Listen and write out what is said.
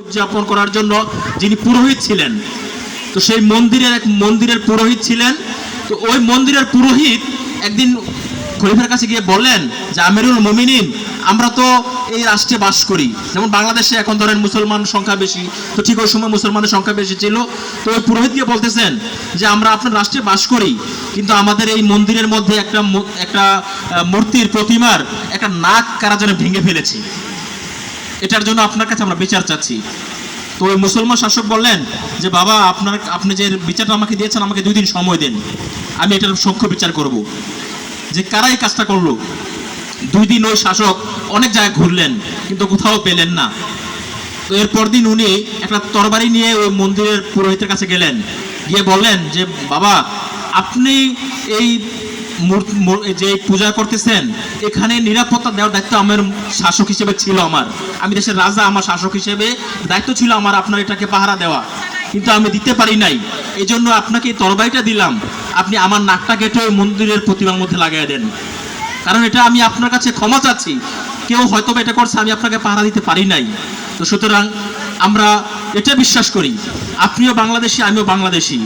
উদযাপন করার জন্য যিনি পুরোহিত ছিলেন, তো সেই মন্দিরের পুরোহিত ছিলেন। তো ওই মন্দিরের পুরোহিত একদিন খলিফার কাছে গিয়ে বললেন যে আমিরুল মুমিনিন, আমরা তো এই রাষ্ট্রে বাস করি, যেমন বাংলাদেশে এখন ধরেন মুসলমান সংখ্যা বেশি, তো ঠিক ওই সময় মুসলমানের সংখ্যা বেশি ছিল। তো ওই পুরোহিত গিয়ে বলতেছেন যে আমরা আপনার রাষ্ট্রে বাস করি, কিন্তু আমাদের এই মন্দিরের মধ্যে একটা মূর্তির প্রতিমার একটা নাক কারা যেন ভেঙে ফেলেছে, এটার জন্য আপনার কাছে আমরা বিচার চাচ্ছি। তো ওই মুসলমান শাসক বললেন যে বাবা, আপনি যে বিচারটা আমাকে দিয়েছেন, আমাকে 2 দিন সময় দেন, আমি এটার সূক্ষ্ম বিচার করব যে কারা এই কাজটা করলো। 2 দিন ওই শাসক অনেক জায়গায় ঘুরলেন, কিন্তু কোথাও পেলেন না। তো এরপর দিন উনি একটা তরবারি নিয়ে ওই মন্দিরের পুরোহিতের কাছে গেলেন, গিয়ে বললেন যে বাবা, আপনি এই যে পূজা করতেছেন, এখানে নিরাপত্তা দেওয়ার দায়িত্ব আমার শাসক হিসেবে ছিল, আমি দেশের রাজা, আমার শাসক হিসেবে দায়িত্ব ছিল আমার আপনার এটাকে পাহারা দেওয়া, কিন্তু আমি দিতে পারি নাই। এই জন্য আপনাকে এই তরবারিটা দিলাম, আপনি আমার নাকটা কেটে ওই মন্দিরের প্রতিমার মধ্যে লাগাই দেন, কারণ এটা আমি আপনার কাছে ক্ষমা চাচ্ছি, কেউ হয়তো এটা করছে, আমি আপনাকে পাহারা দিতে পারি নাই। তো সুতরাং আমরা এটা বিশ্বাস করি, আপনিও বাংলাদেশি, আমিও বাংলাদেশি।